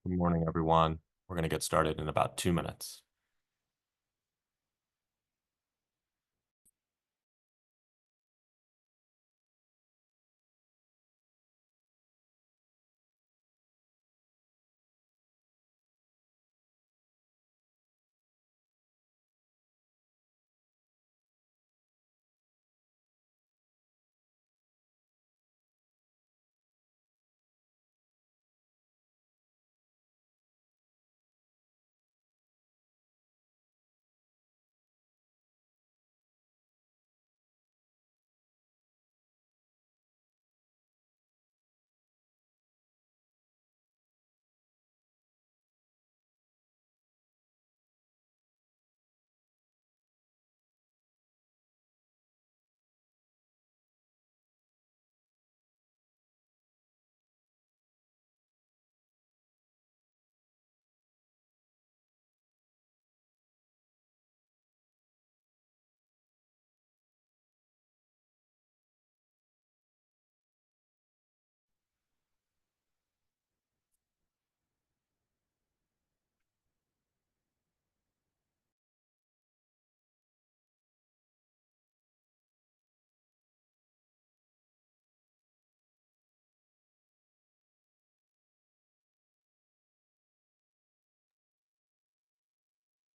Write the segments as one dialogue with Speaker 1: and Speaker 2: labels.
Speaker 1: Good morning, everyone. We're going to get started in about 2 minutes.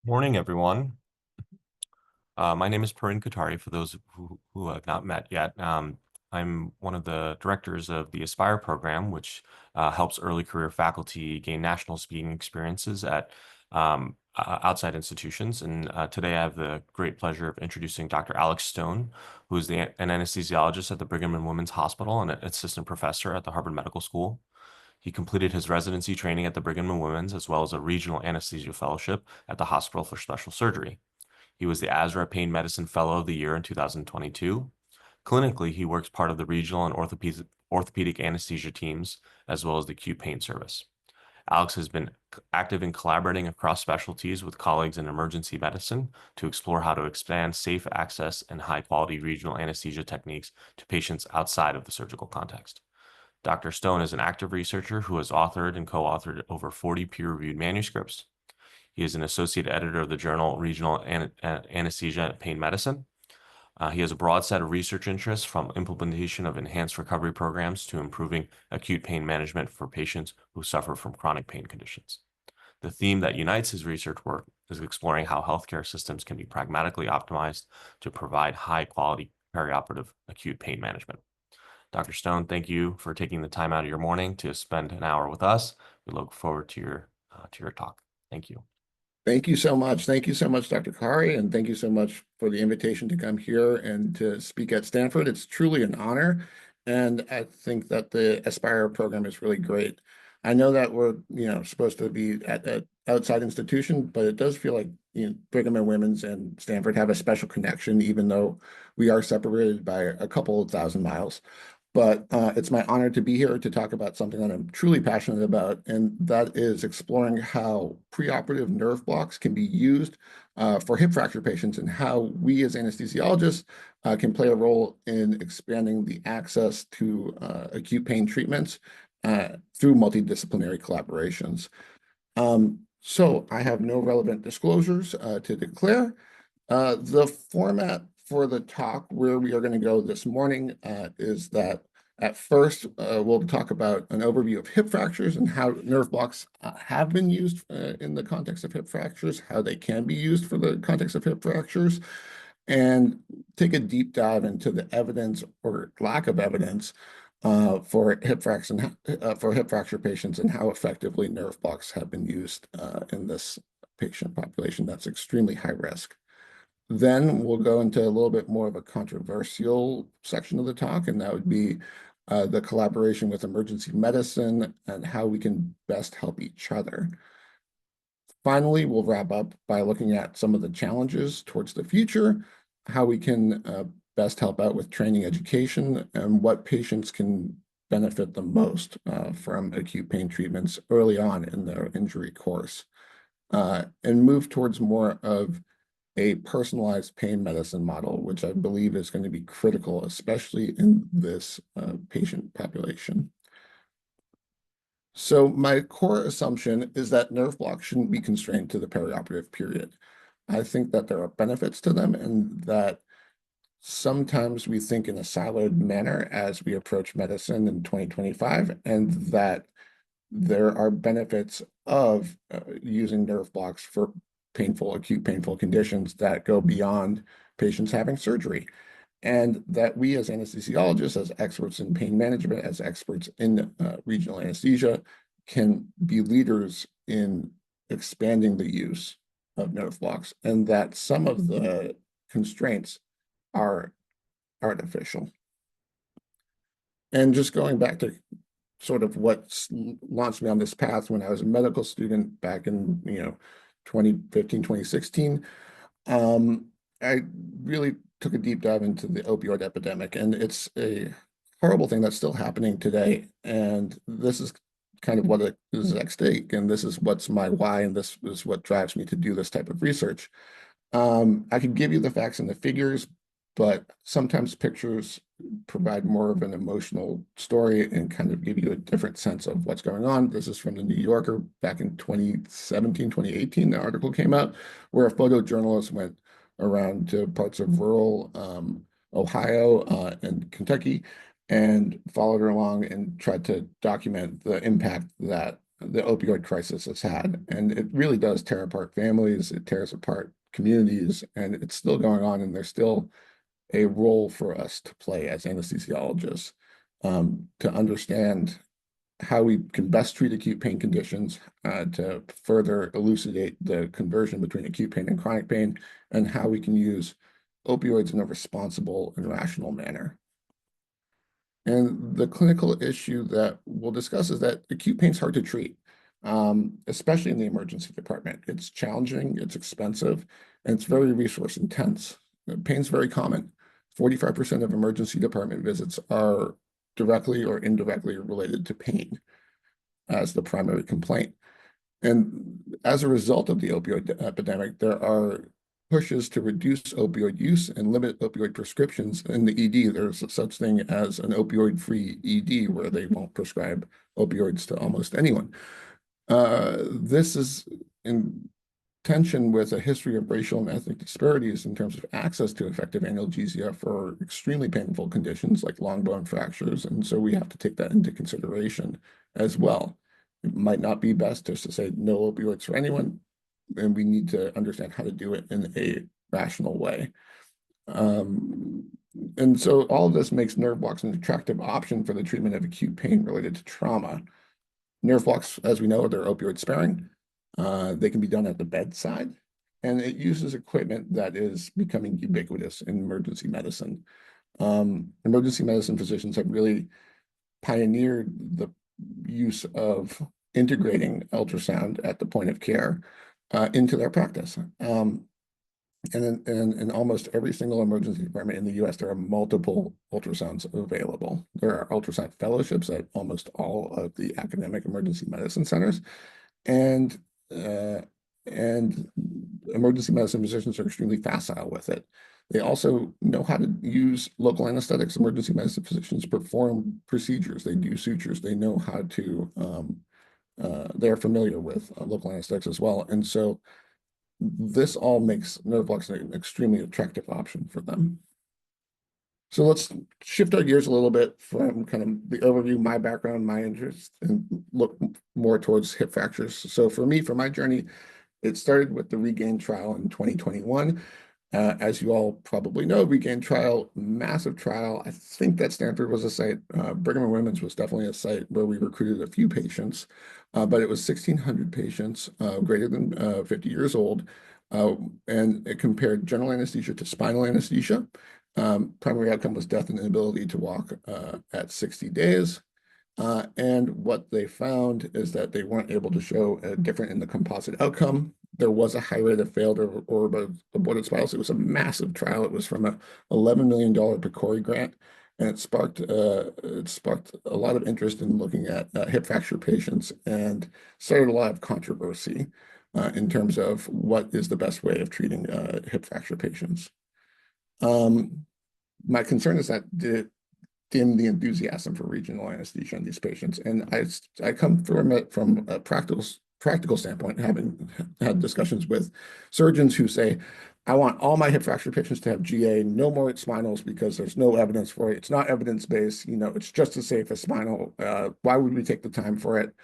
Speaker 1: Morning, everyone. My name is Parin Katari, for those who have not met yet. I'm one of the directors of the Aspire program, which helps early career faculty gain national speaking experiences at outside institutions. And today I have the great pleasure of introducing Dr. Alex Stone, who is an anesthesiologist at the Brigham and Women's Hospital and an assistant professor at the Harvard Medical School. He completed his residency training at the Brigham and Women's, as well as a regional anesthesia fellowship at the Hospital for Special Surgery. He was the ASRA Pain Medicine Fellow of the Year in 2022. Clinically, he works part of the regional and orthopedic anesthesia teams, as well as the acute pain service. Alex has been active in collaborating across specialties with colleagues in emergency medicine to explore how to expand safe access and high-quality regional anesthesia techniques to patients outside of the surgical context. Dr. Stone is an active researcher who has authored and co-authored over 40 peer-reviewed manuscripts. He is an associate editor of the journal Regional Anesthesia and Pain Medicine. He has a broad set of research interests, from implementation of enhanced recovery programs to improving acute pain management for patients who suffer from chronic pain conditions. The theme that unites his research work is exploring how healthcare systems can be pragmatically optimized to provide high-quality perioperative acute pain management. Dr. Stone, thank you for taking the time out of your morning to spend an hour with us. We look forward to your talk. Thank you.
Speaker 2: Thank you so much. Thank you so much, Dr. Kari, and thank you so much for the invitation to come here and to speak at Stanford. It's truly an honor, and I think that the Aspire program is really great. I know that we're, supposed to be at an outside institution, but it does feel like, Brigham and Women's and Stanford have a special connection, even though we are separated by a couple of thousand miles. But it's my honor to be here to talk about something that I'm truly passionate about, and that is exploring how preoperative nerve blocks can be used for hip fracture patients, and how we as anesthesiologists can play a role in expanding the access to acute pain treatments through multidisciplinary collaborations. So I have no relevant disclosures to declare. The format for the talk where we are going to go this morning is that at first we'll talk about an overview of hip fractures and how nerve blocks have been used in the context of hip fractures, how they can be used for the context of hip fractures, and take a deep dive into the evidence or lack of evidence for hip fracture patients, and how effectively nerve blocks have been used in this patient population that's extremely high risk. Then we'll go into a little bit more of a controversial section of the talk, and that would be the collaboration with emergency medicine and how we can best help each other. Finally, we'll wrap up by looking at some of the challenges towards the future, how we can best help out with training education, and what patients can benefit the most from acute pain treatments early on in their injury course, and move towards more of a personalized pain medicine model, which I believe is going to be critical, especially in this patient population. So my core assumption is that nerve blocks shouldn't be constrained to the perioperative period. I think that there are benefits to them and that sometimes we think in a siloed manner as we approach medicine in 2025, and that there are benefits of using nerve blocks for acute painful conditions that go beyond patients having surgery. And that we as anesthesiologists, as experts in pain management, as experts in regional anesthesia, can be leaders in expanding the use of nerve blocks, and that some of the constraints are artificial. And just going back to sort of what launched me on this path when I was a medical student back in 2015, 2016, I really took a deep dive into the opioid epidemic, and it's a horrible thing that's still happening today. And this is kind of what is at stake, and this is what's my why, and this is what drives me to do this type of research. I could give you the facts and the figures, but sometimes pictures provide more of an emotional story and kind of give you a different sense of what's going on. This is from the New Yorker back in 2017, 2018. The article came out where a photojournalist went around to parts of rural Ohio and Kentucky and followed her along and tried to document the impact that the opioid crisis has had. And it really does tear apart families, it tears apart communities, and it's still going on, and there's still a role for us to play as anesthesiologists to understand how we can best treat acute pain conditions, to further elucidate the conversion between acute pain and chronic pain, and how we can use opioids in a responsible and rational manner. And the clinical issue that we'll discuss is that acute pain is hard to treat, especially in the emergency department. It's challenging, it's expensive, and it's very resource intense. Pain's very common. 45% of emergency department visits are directly or indirectly related to pain as the primary complaint. And as a result of the opioid epidemic, there are pushes to reduce opioid use and limit opioid prescriptions in the ED. There's such thing as an opioid-free ED where they won't prescribe opioids to almost anyone. This is in tension with a history of racial and ethnic disparities in terms of access to effective analgesia for extremely painful conditions like long bone fractures. And so we have to take that into consideration as well. It might not be best just to say no opioids for anyone, and we need to understand how to do it in a rational way. And so all of this makes nerve blocks an attractive option for the treatment of acute pain related to trauma. Nerve blocks, as we know, they're opioid sparing. They can be done at the bedside, and it uses equipment that is becoming ubiquitous in emergency medicine. Emergency medicine physicians have really pioneered the use of integrating ultrasound at the point of care into their practice. And in almost every single emergency department in the US, there are multiple ultrasounds available. There are ultrasound fellowships at almost all of the academic emergency medicine centers. And emergency medicine physicians are extremely facile with it. They also know how to use local anesthetics. Emergency medicine physicians perform procedures. They do sutures. They know how to, they're familiar with local anesthetics as well. And so this all makes nerve blocks an extremely attractive option for them. So let's shift our gears a little bit from kind of the overview, my background, my interest, and look more towards hip fractures. So for me, for my journey, it started with the REGAIN trial in 2021. As you all probably know, REGAIN trial, massive trial. I think that Stanford was a site. Brigham and Women's was definitely a site where we recruited a few patients, but it was 1,600 patients greater than 50 years old. And it compared general anesthesia to spinal anesthesia. Primary outcome was death and inability to walk at 60 days. And what they found is that they weren't able to show a difference in the composite outcome. There was a high rate of failed or aborted spinals. It was a massive trial. It was from a $11 million PCORI grant, and it sparked a lot of interest in looking at hip fracture patients and started a lot of controversy in terms of what is the best way of treating hip fracture patients. My concern is that dim the enthusiasm for regional anesthesia in these patients. And I come from it from a practical standpoint, having had discussions with surgeons who say, I want all my hip fracture patients to have GA, no more spinals because there's no evidence for it. It's not evidence-based, it's just as safe as spinal. Why would we take the time for it?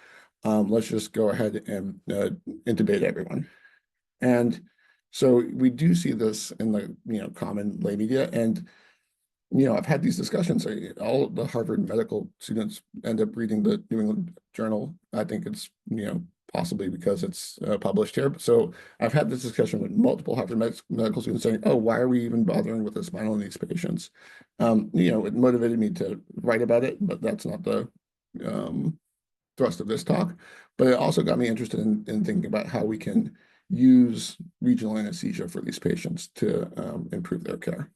Speaker 2: Let's just go ahead and intubate everyone. And so we do see this in the common lay media. And I've had these discussions. All the Harvard medical students end up reading the New England Journal. I think it's, possibly because it's published here. So I've had this discussion with multiple Harvard medical students saying, oh, why are we even bothering with the spinal in these patients? It motivated me to write about it, but that's not the thrust of this talk. But it also got me interested in thinking about how we can use regional anesthesia for these patients to improve their care.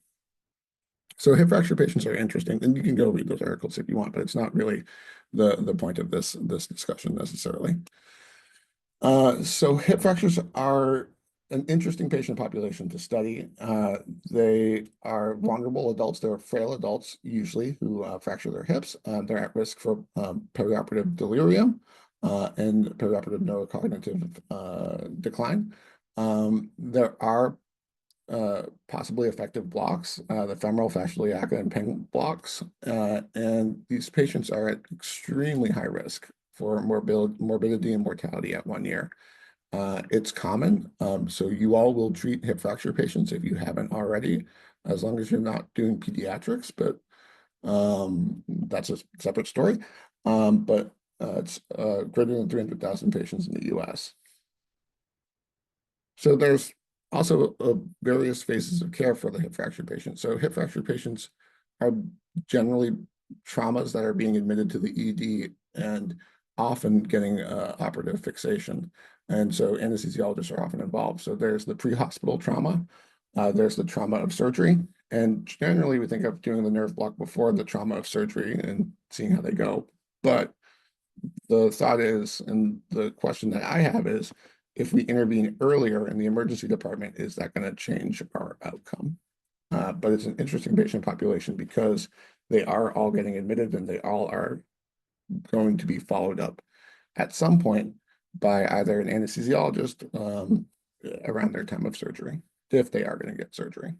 Speaker 2: So hip fracture patients are interesting, and you can go read those articles if you want, but it's not really the point of this discussion necessarily. So hip fractures are an interesting patient population to study. They are vulnerable adults. They're frail adults usually who fracture their hips. They're at risk for perioperative delirium and perioperative neurocognitive decline. There are possibly effective blocks, the femoral fascial iliaca and ping blocks, and these patients are at extremely high risk for morbidity and mortality at 1 year. It's common, so you all will treat hip fracture patients if you haven't already, as long as you're not doing pediatrics, but that's a separate story. But it's greater than 300,000 patients in the US. So there's also various phases of care for the hip fracture patient. So hip fracture patients are generally traumas that are being admitted to the ED and often getting operative fixation. And so anesthesiologists are often involved. So there's the pre-hospital trauma, there's the trauma of surgery, and generally we think of doing the nerve block before the trauma of surgery and seeing how they go. But the thought is, and the question that I have is, if we intervene earlier in the emergency department, is that going to change our outcome? But it's an interesting patient population because they are all getting admitted and they all are going to be followed up at some point by either an anesthesiologist around their time of surgery, if they are going to get surgery.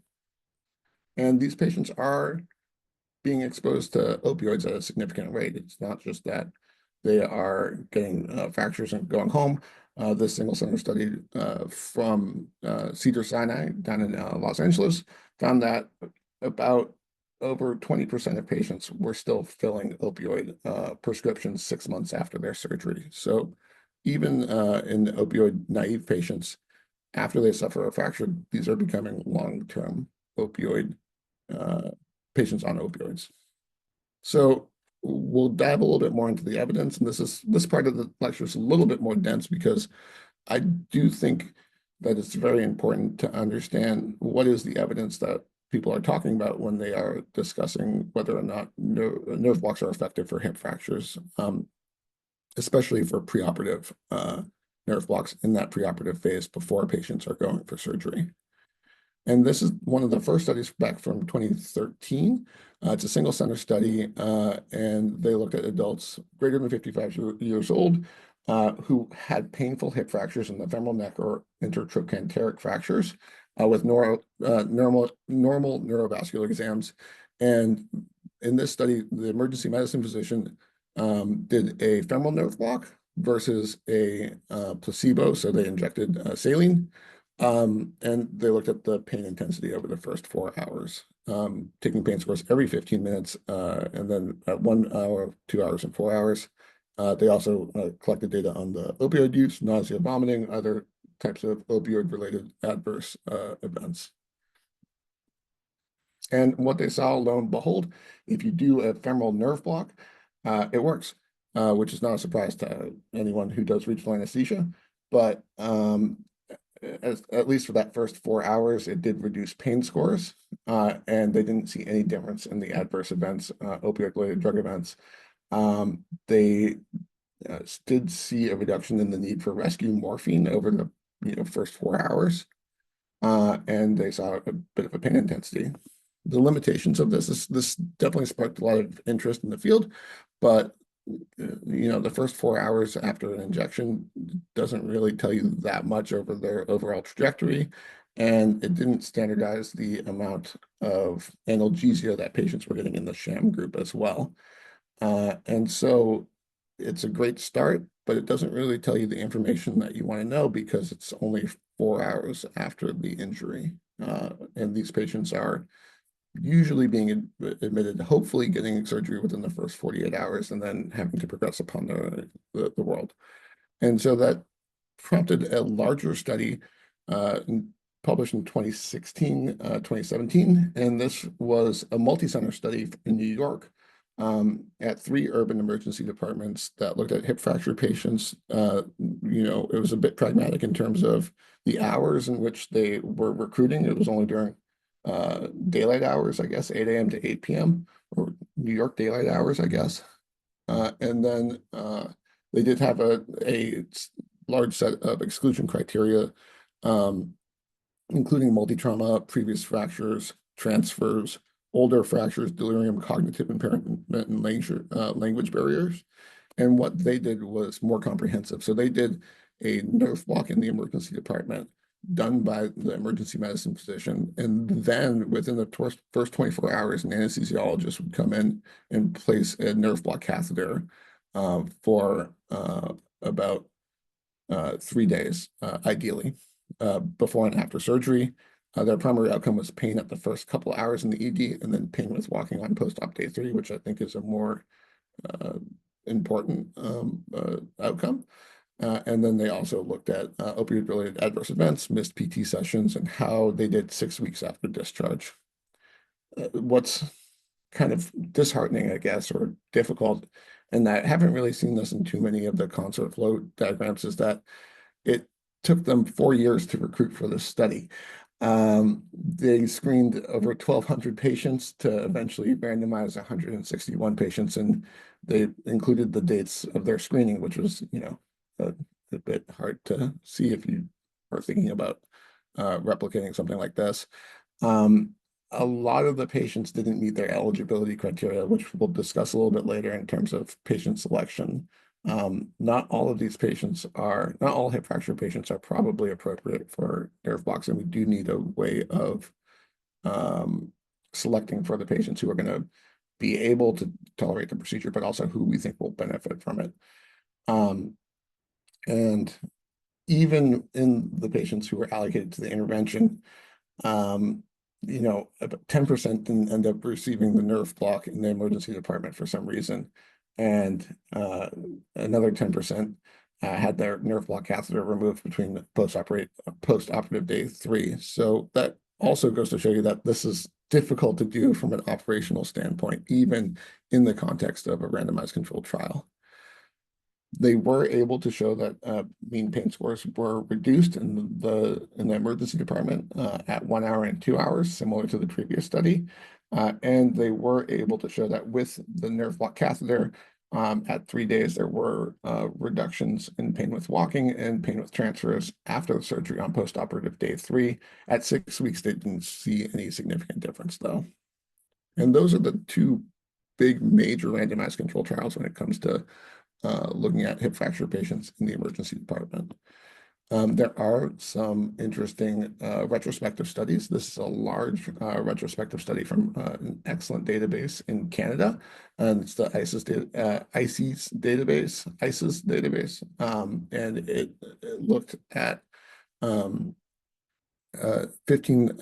Speaker 2: And these patients are being exposed to opioids at a significant rate. It's not just that they are getting fractures and going home. This single center study from Cedars-Sinai down in Los Angeles found that about over 20% of patients were still filling opioid prescriptions 6 months after their surgery. So even in opioid naive patients, after they suffer a fracture, these are becoming long-term opioid patients on opioids. So we'll dive a little bit more into the evidence, and this part of the lecture is a little bit more dense because I do think that it's very important to understand what is the evidence that people are talking about when they are discussing whether or not nerve blocks are effective for hip fractures, especially for preoperative nerve blocks in that preoperative phase before patients are going for surgery. And this is one of the first studies back from 2013. It's a single center study, and they looked at adults greater than 55 years old who had painful hip fractures in the femoral neck or intertrochanteric fractures with normal neurovascular exams. And in this study, the emergency medicine physician did a femoral nerve block versus a placebo. So they injected saline. And they looked at the pain intensity over the first 4 hours, taking pain scores every 15 minutes, and then at 1 hour, 2 hours, and 4 hours. They also collected data on the opioid use, nausea, vomiting, other types of opioid-related adverse events. And what they saw, lo and behold, if you do a femoral nerve block, it works, which is not a surprise to anyone who does regional anesthesia. But at least for that first 4 hours, it did reduce pain scores, and they didn't see any difference in the adverse events, opioid-related drug events. They did see a reduction in the need for rescue morphine over the first 4 hours, and they saw a bit of a pain intensity. the limitations of this definitely sparked a lot of interest in the field, but the first 4 hours after an injection doesn't really tell you that much over their overall trajectory, and it didn't standardize the amount of analgesia that patients were getting in the sham group as well. And so it's a great start, but it doesn't really tell you the information that you want to know because it's only 4 hours after the injury. And these patients are usually being admitted, hopefully getting surgery within the first 48 hours and then having to progress upon the world. And so that prompted a larger study published in 2016, 2017. And this was a multi-center study in New York at 3 urban emergency departments that looked at hip fracture patients. It was a bit pragmatic in terms of the hours in which they were recruiting. It was only during daylight hours, I guess, 8 a.m. to 8 p.m. or New York daylight hours, I guess. And then they did have a large set of exclusion criteria, including multi-trauma, previous fractures, transfers, older fractures, delirium, cognitive impairment, and language barriers. And what they did was more comprehensive. So they did a nerve block in the emergency department done by the emergency medicine physician. And then within the first 24 hours, an anesthesiologist would come in and place a nerve block catheter for about 3 days, ideally, before and after surgery. Their primary outcome was pain at the first couple hours in the ED, and then pain with walking on post-op day 3, which I think is a more important outcome. And then they also looked at opioid-related adverse events, missed PT sessions, and how they did 6 weeks after discharge. What's kind of disheartening, I guess, or difficult, and I haven't really seen this in too many of the consort flow diagrams, is that it took them 4 years to recruit for this study. They screened over 1,200 patients to eventually randomize 161 patients, and they included the dates of their screening, which was, a bit hard to see if you are thinking about replicating something like this. A lot of the patients didn't meet their eligibility criteria, which we'll discuss a little bit later in terms of patient selection. Not all hip fracture patients are probably appropriate for nerve blocks, and we do need a way of selecting for the patients who are going to be able to tolerate the procedure, but also who we think will benefit from it. And even in the patients who were allocated to the intervention, about 10% didn't end up receiving the nerve block in the emergency department for some reason. And another 10% had their nerve block catheter removed between post-operative day 3. So that also goes to show you that this is difficult to do from an operational standpoint, even in the context of a randomized controlled trial. They were able to show that mean pain scores were reduced in the emergency department at 1 hour and 2 hours, similar to the previous study. And they were able to show that with the nerve block catheter, at 3 days, there were reductions in pain with walking and pain with transfers after the surgery on postoperative day 3. At 6 weeks, they didn't see any significant difference, though. And those are the 2 big major randomized control trials when it comes to looking at hip fracture patients in the emergency department. There are some interesting retrospective studies. This is a large retrospective study from an excellent database in Canada, and it's the ICES database, and it looked at 15.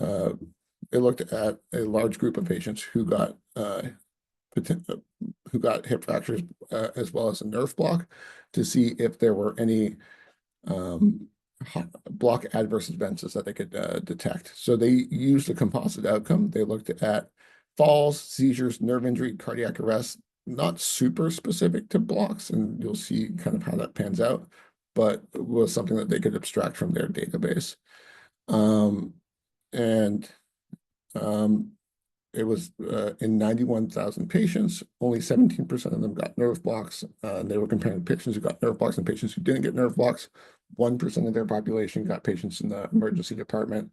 Speaker 2: It looked at a large group of patients who got hip fractures as well as a nerve block to see if there were any block adverse events that they could detect. So they used a composite outcome. They looked at falls, seizures, nerve injury, cardiac arrest, not super specific to blocks, and you'll see kind of how that pans out, but it was something that they could abstract from their database. It was in 91,000 patients, only 17% of them got nerve blocks. They were comparing patients who got nerve blocks and patients who didn't get nerve blocks. 1% of their population got patients in the emergency department.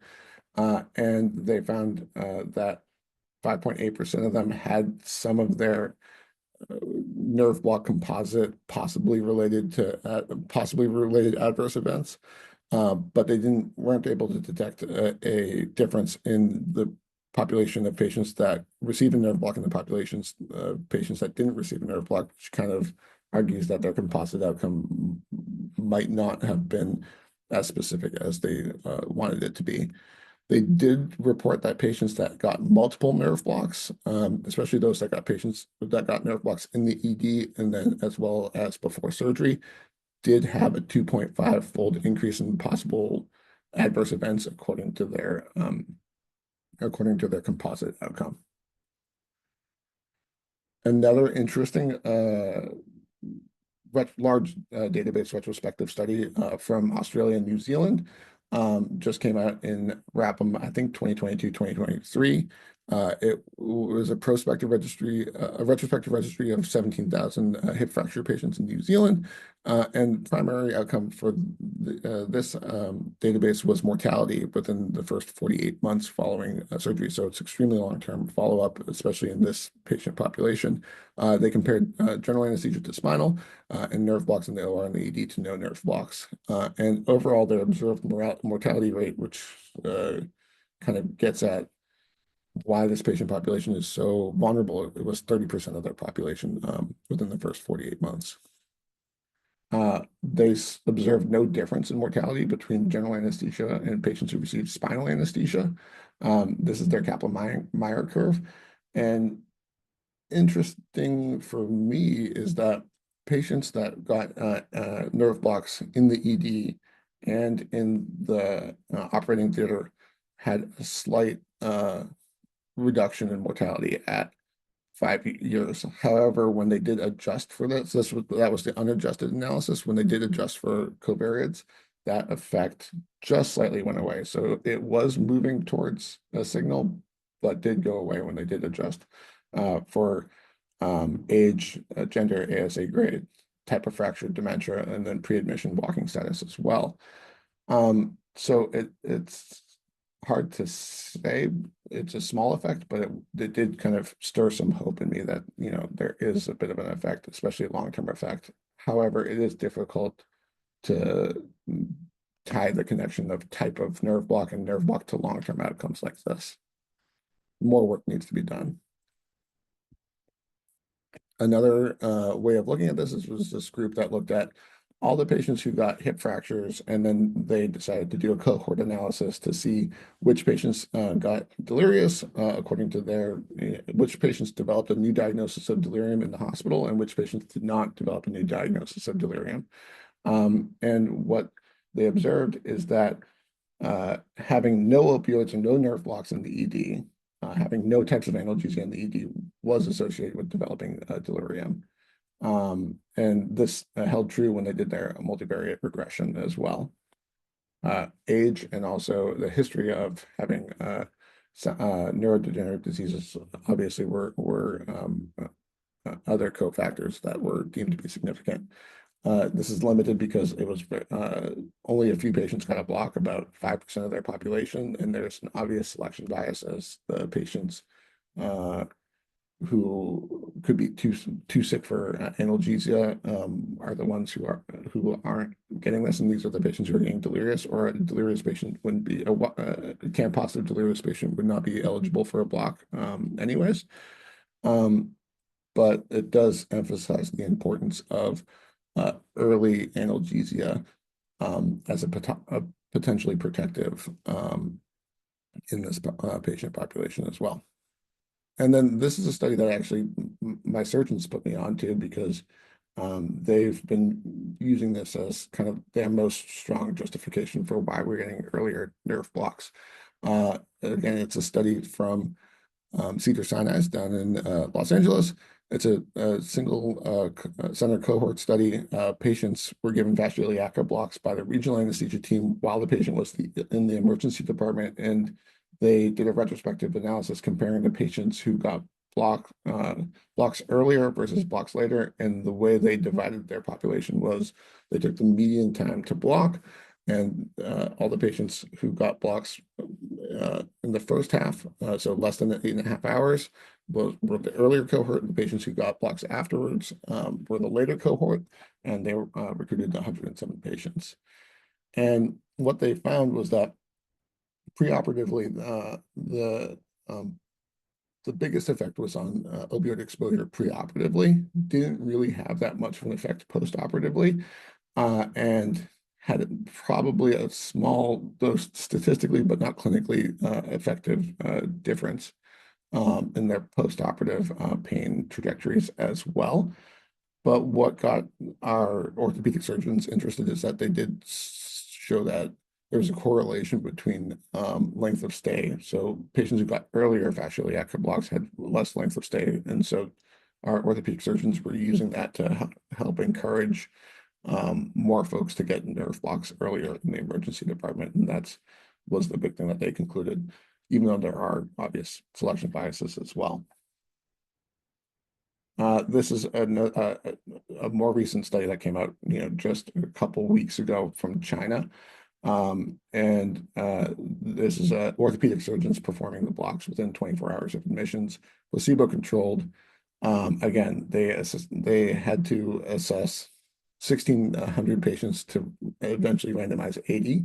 Speaker 2: And they found that 5.8% of them had some of their nerve block composite possibly related adverse events, but they weren't able to detect a difference in the population of patients that received a nerve block and the populations of patients that didn't receive a nerve block, which kind of argues that their composite outcome might not have been as specific as they wanted it to be. They did report that patients that got multiple nerve blocks, especially those that got nerve blocks in the ED and then as well as before surgery, did have a 2.5-fold increase in possible adverse events according to their composite outcome. Another interesting large database retrospective study from Australia and New Zealand just came out in Brigham, I think 2022, 2023. It was a retrospective registry of 17,000 hip fracture patients in New Zealand. And primary outcome for this database was mortality within the first 48 months following surgery. So it's extremely long-term follow-up, especially in this patient population. They compared general anesthesia to spinal and nerve blocks in the OR and the ED to no nerve blocks. And overall, their observed mortality rate, which kind of gets at why this patient population is so vulnerable, it was 30% of their population within the first 48 months. They observed no difference in mortality between general anesthesia and patients who received spinal anesthesia. This is their Kaplan-Meier curve. And interesting for me is that patients that got nerve blocks in the ED and in the operating theater had a slight reduction in mortality at 5 years. However, when they did adjust for this, that was the unadjusted analysis. When they did adjust for covariates, that effect just slightly went away. So it was moving towards a signal, but did go away when they did adjust for age, gender, ASA grade, type of fracture, dementia, and then pre-admission walking status as well. So it's hard to say. It's a small effect, but it did kind of stir some hope in me that, there is a bit of an effect, especially a long-term effect. However, it is difficult to tie the connection of type of nerve block and nerve block to long-term outcomes like this. More work needs to be done. Another way of looking at this was this group that looked at all the patients who got hip fractures, and then they decided to do a cohort analysis to see which patients got delirious according to which patients developed a new diagnosis of delirium in the hospital and which patients did not develop a new diagnosis of delirium. And what they observed is that having no opioids and no nerve blocks in the ED, having no types of analgesia in the ED was associated with developing delirium. And this held true when they did their multivariate regression as well. Age and also the history of having neurodegenerative diseases obviously were other cofactors that were deemed to be significant. This is limited because it was only a few patients got a block, about 5% of their population, and there's an obvious selection bias as the patients who could be too sick for analgesia are the ones who aren't getting this, and these are the patients who are getting delirious, or a delirious patient wouldn't be a CAM positive delirious patient would not be eligible for a block anyways. But it does emphasize the importance of early analgesia as a potentially protective in this patient population as well. And then this is a study that actually my surgeons put me onto because they've been using this as kind of their most strong justification for why we're getting earlier nerve blocks. Again, it's a study from Cedars-Sinai down in Los Angeles. It's a single center cohort study. Patients were given vascular Iliaca blocks by the regional anesthesia team while the patient was in the emergency department, and they did a retrospective analysis comparing the patients who got blocks earlier versus blocks later. And the way they divided their population was they took the median time to block, and all the patients who got blocks in the first half, so less than 8.5 hours, were the earlier cohort. The patients who got blocks afterwards were the later cohort, and they recruited 107 patients. And what they found was that preoperatively, the biggest effect was on opioid exposure preoperatively. Didn't really have that much of an effect postoperatively, and had probably a small dose statistically, but not clinically effective difference in their postoperative pain trajectories as well. But what got our orthopedic surgeons interested is that they did show that there's a correlation between length of stay. So patients who got earlier fascial blocks had less length of stay. And so our orthopedic surgeons were using that to help encourage more folks to get nerve blocks earlier in the emergency department. And that was the big thing that they concluded, even though there are obvious selection biases as well. This is a more recent study that came out, just a couple weeks ago from China. This is orthopedic surgeons performing the blocks within 24 hours of admissions, placebo-controlled. Again, they had to assess 1,600 patients to eventually randomize 80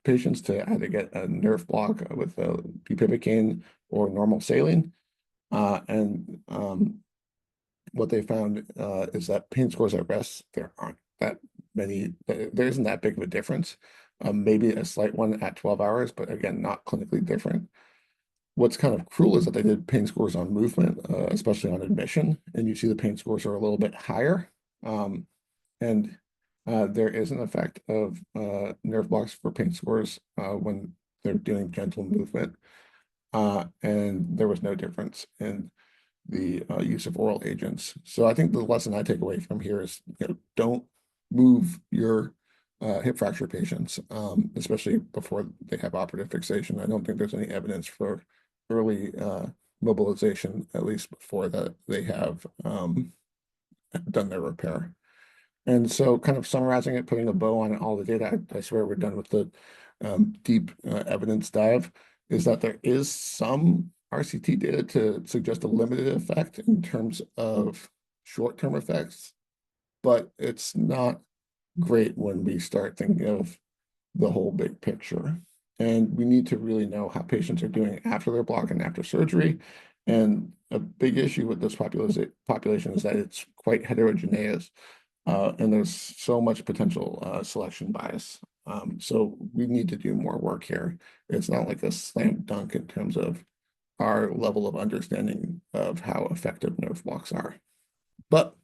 Speaker 2: patients to either get a nerve block with bupivacaine or normal saline. What they found is that pain scores at rest, there aren't that many, there isn't that big of a difference. Maybe a slight one at 12 hours, but again, not clinically different. What's kind of cruel is that they did pain scores on movement, especially on admission, and you see the pain scores are a little bit higher. There is an effect of nerve blocks for pain scores when they're doing gentle movement. And there was no difference in the use of oral agents. So I think the lesson I take away from here is, don't move your hip fracture patients, especially before they have operative fixation. I don't think there's any evidence for early mobilization, at least before that they have done their repair. And so kind of summarizing it, putting a bow on all the data, I swear we're done with the deep evidence dive, is that there is some RCT data to suggest a limited effect in terms of short-term effects, but it's not great when we start thinking of the whole big picture. And we need to really know how patients are doing after their block and after surgery. And a big issue with this population is that it's quite heterogeneous. And there's so much potential selection bias. So we need to do more work here. It's not like a slam dunk in terms of our level of understanding of how effective nerve blocks are. But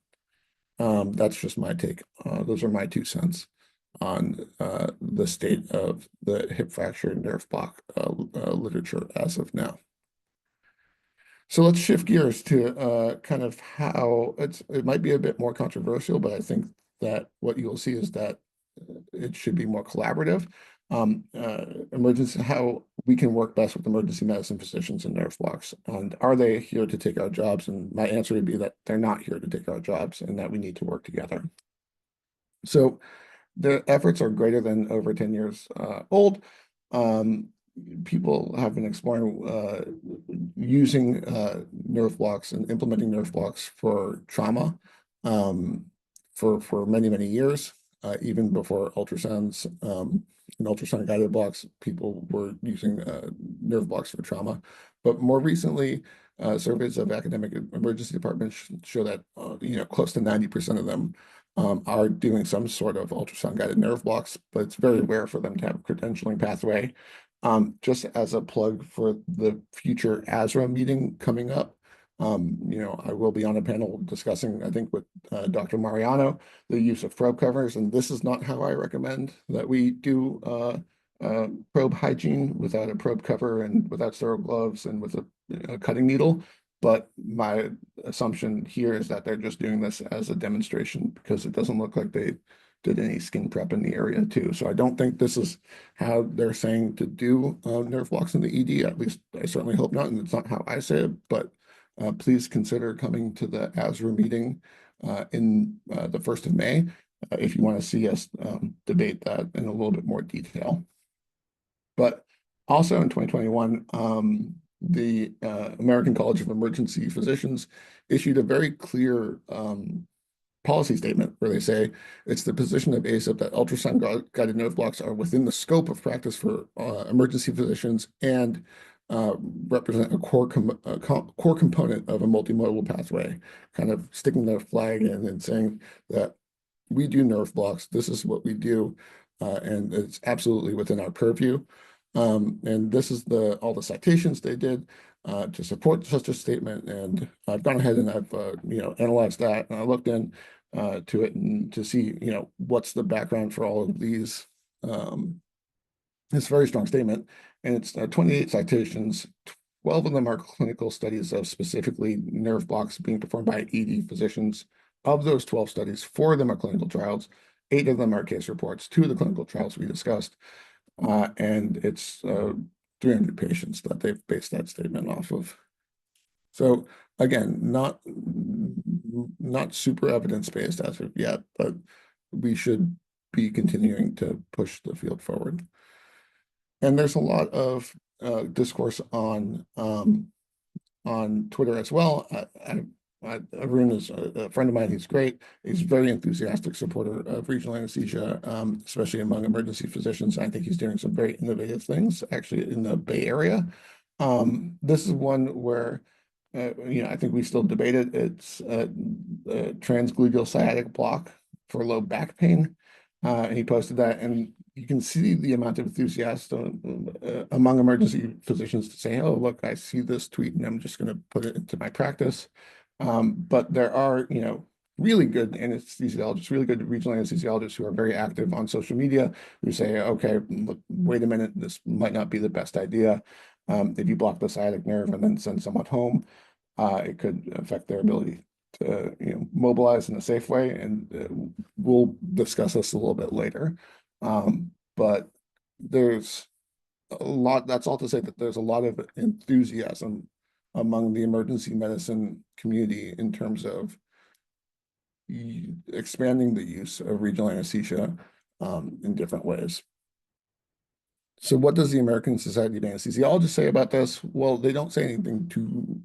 Speaker 2: that's just my take. Those are my 2 cents on the state of the hip fracture nerve block literature as of now. So let's shift gears to kind of how it might be a bit more controversial, but I think that what you'll see is that it should be more collaborative. How we can work best with emergency medicine physicians and nerve blocks. And are they here to take our jobs? And my answer would be that they're not here to take our jobs and that we need to work together. So the efforts are greater than over 10 years old. People have been exploring using nerve blocks and implementing nerve blocks for trauma for many, many years. Even before ultrasounds and ultrasound guided blocks, people were using nerve blocks for trauma. But more recently, surveys of academic emergency departments show that close to 90% of them are doing some sort of ultrasound guided nerve blocks, but it's very rare for them to have a credentialing pathway. Just as a plug for the future ASRA meeting coming up, I will be on a panel discussing, I think, with Dr. Mariano, the use of probe covers. And this is not how I recommend that we do probe hygiene without a probe cover and without sterile gloves and with a cutting needle. But my assumption here is that they're just doing this as a demonstration because it doesn't look like they did any skin prep in the area too. So I don't think this is how they're saying to do nerve blocks in the ED. At least I certainly hope not. And it's not how I say it, but please consider coming to the ASRA meeting in the 1st of May if you want to see us debate that in a little bit more detail. But Also in 2021, the American College of Emergency Physicians issued a very clear policy statement where they say it's the position of ASAP that ultrasound guided nerve blocks are within the scope of practice for emergency physicians and uh, represent a core component of a multimodal pathway, kind of sticking their flag in and saying that we do nerve blocks. This is what we do, and it's absolutely within our purview. And this is all the citations they did to support such a statement. And I've gone ahead and I've analyzed that, and I looked in to it and to see what's the background for all of these. Um, it's a very strong statement, and it's 28 citations. 12 of them are clinical studies of specifically nerve blocks being performed by ED physicians. Of those 12 studies, 4 of them are clinical trials, 8 of them are case reports. 2 of the clinical trials we discussed, and it's 300 patients that they've based that statement off of. So again, not super evidence-based as of yet, but we should be continuing to push the field forward. And there's a lot of discourse on Twitter as well. Arun is a friend of mine. He's great. He's a very enthusiastic supporter of regional anesthesia, especially among emergency physicians. I think he's doing some very innovative things actually in the Bay Area. This is one where I think we still debate it. It's a transgluteal sciatic block for low back pain. And he posted that, and you can see the amount of enthusiasm among emergency physicians to say, "Oh, look, I see this tweet, and I'm just going to put it into my practice." But there are, really good anesthesiologists, really good regional anesthesiologists who are very active on social media who say, "Okay, look, wait a minute, this might not be the best idea. If you block the sciatic nerve and then send someone home, it could affect their ability to mobilize in a safe way." And we'll discuss this a little bit later. But there's a lot, that's all to say that there's a lot of enthusiasm among the emergency medicine community in terms of expanding the use of regional anesthesia in different ways. So what does the American Society of Anesthesiologists say about this? Well, they don't say anything too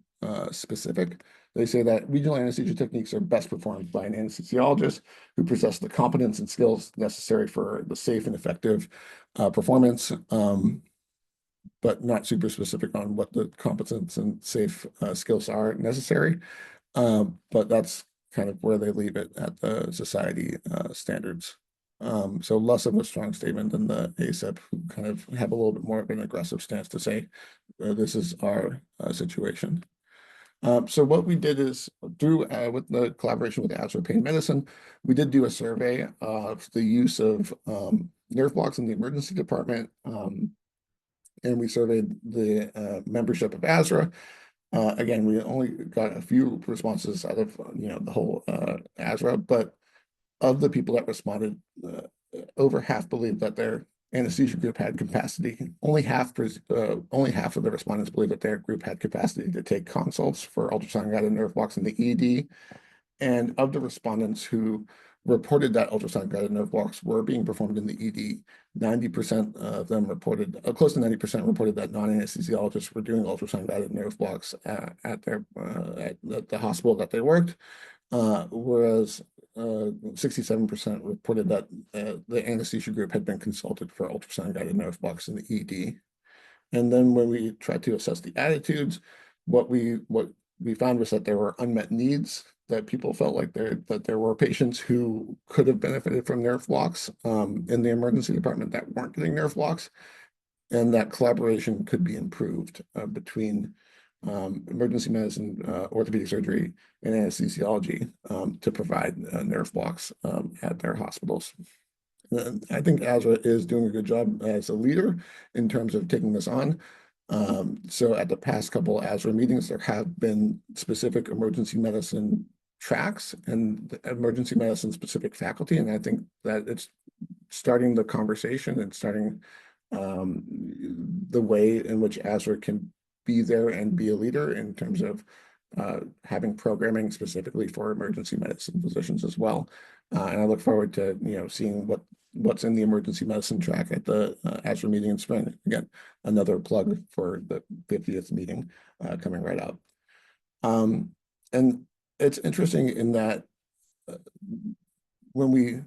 Speaker 2: specific. They say that regional anesthesia techniques are best performed by an anesthesiologist who possess the competence and skills necessary for the safe and effective performance, but not super specific on what the competence and safe skills are necessary. But that's kind of where they leave it at the society standards. So less of a strong statement than the ASAP, who kind of have a little bit more of an aggressive stance to say, this is our situation. So what we did is through with the collaboration with ASRA Pain Medicine, we did do a survey of the use of nerve blocks in the emergency department. And we surveyed the membership of ASRA. Again, we only got a few responses out of the whole ASRA, but of the people that responded, over half believed that their anesthesia group had capacity. Only half of the respondents believed that their group had capacity to take consults for ultrasound guided nerve blocks in the ED. And of the respondents who reported that ultrasound guided nerve blocks were being performed in the ED, 90% of them reported, close to 90% reported that non-anesthesiologists were doing ultrasound guided nerve blocks at the hospital that they worked, whereas 67% reported that the anesthesia group had been consulted for ultrasound guided nerve blocks in the ED. And then when we tried to assess the attitudes, what we found was that there were unmet needs, that people felt like there were patients who could have benefited from nerve blocks in the emergency department that weren't getting nerve blocks, and that collaboration could be improved between emergency medicine, orthopedic surgery, and anesthesiology to provide nerve blocks at their hospitals. I think ASRA is doing a good job as a leader in terms of taking this on. So at the past couple ASRA meetings, there have been specific emergency medicine tracks and emergency medicine specific faculty. And I think that it's starting the conversation and starting the way in which ASRA can be there and be a leader in terms of having programming specifically for emergency medicine physicians as well. And I look forward to, seeing what's in the emergency medicine track at the ASHA meeting in spring. Again, another plug for the 50th meeting coming right up. And it's interesting in that uh, when we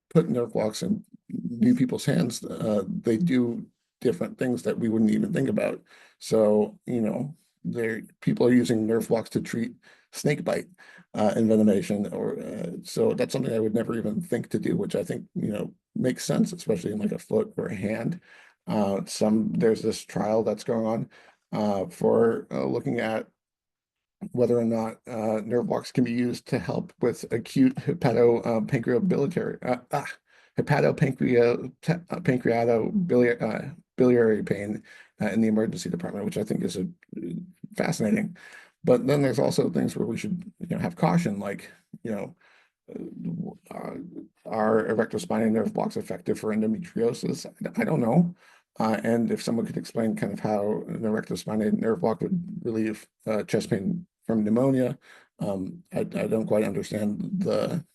Speaker 2: put nerve blocks in new people's hands, they do different things that we wouldn't even think about. So, people are using nerve blocks to treat snake bite envenomation, or so that's something I would never even think to do, which I think, makes sense, especially in like a foot or a hand. There's this trial that's going on for looking at whether or not nerve blocks can be used to help with acute hepatopancreato-biliary pain in the emergency department, which I think is fascinating. But then there's also things where we should, have caution, like, you know, uh, are erectospinal nerve blocks effective for endometriosis? I don't know. And if someone could explain kind of how an erectospinal nerve block would relieve chest pain from pneumonia, I don't quite understand the